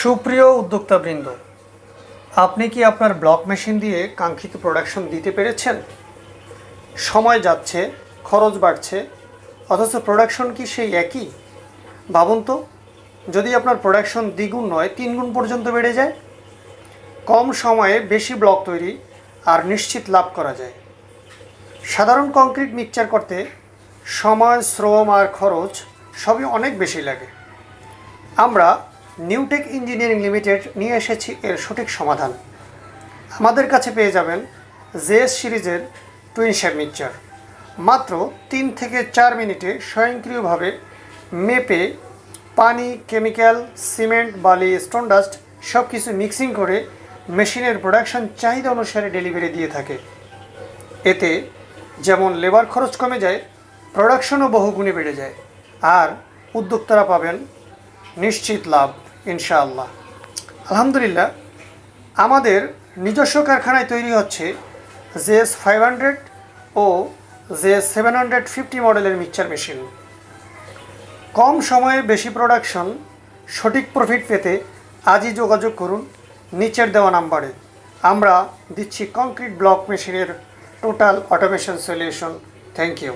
সুপ্রিয় উদ্যোক্তাবৃন্দ, আপনি কি আপনার ব্লক মেশিন দিয়ে কাঙ্ক্ষিত প্রোডাকশন দিতে পেরেছেন? সময় যাচ্ছে, খরচ বাড়ছে, অথচ প্রোডাকশন কি সেই একই? ভাবুন তো, যদি আপনার প্রোডাকশন দ্বিগুণ নয় 3 গুণ পর্যন্ত বেড়ে যায়। কম সময়ে বেশি ব্লক তৈরি আর নিশ্চিত লাভ করা যায়। সাধারণ কংক্রিট মিক্সচার করতে সময়, শ্রম আর খরচ সবই অনেক বেশি লাগে। আমরা নিউটেক ইঞ্জিনিয়ারিং লিমিটেড নিয়ে এসেছি এর সঠিক সমাধান। আমাদের কাছে পেয়ে যাবেন জেএস সিরিজের টুইন শেপ মিক্সচার। মাত্র 3 থেকে 4 মিনিটে স্বয়ংক্রিয়ভাবে মেপে পানি, কেমিক্যাল, সিমেন্ট, বালি, স্টোন ডাস্ট সব কিছু মিক্সিং করে মেশিনের প্রোডাকশন চাহিদা অনুসারে ডেলিভারি দিয়ে থাকে। এতে যেমন লেবার খরচ কমে যায়, প্রোডাকশনও বহুগুণে বেড়ে যায়, আর উদ্যোক্তারা পাবেন নিশ্চিত লাভ ইনশাআল্লাহ। আলহামদুলিল্লাহ, আমাদের নিজস্ব কারখানায় তৈরি হচ্ছে জেএস 500 ও জেএস 750 মডেলের মিক্সচার মেশিন। কম সময়ে বেশি প্রোডাকশন, সঠিক প্রফিট পেতে আজই যোগাযোগ করুন নিচের দেওয়া নাম্বারে। আমরা দিচ্ছি কংক্রিট ব্লক মেশিনের total automation solution. Thank you.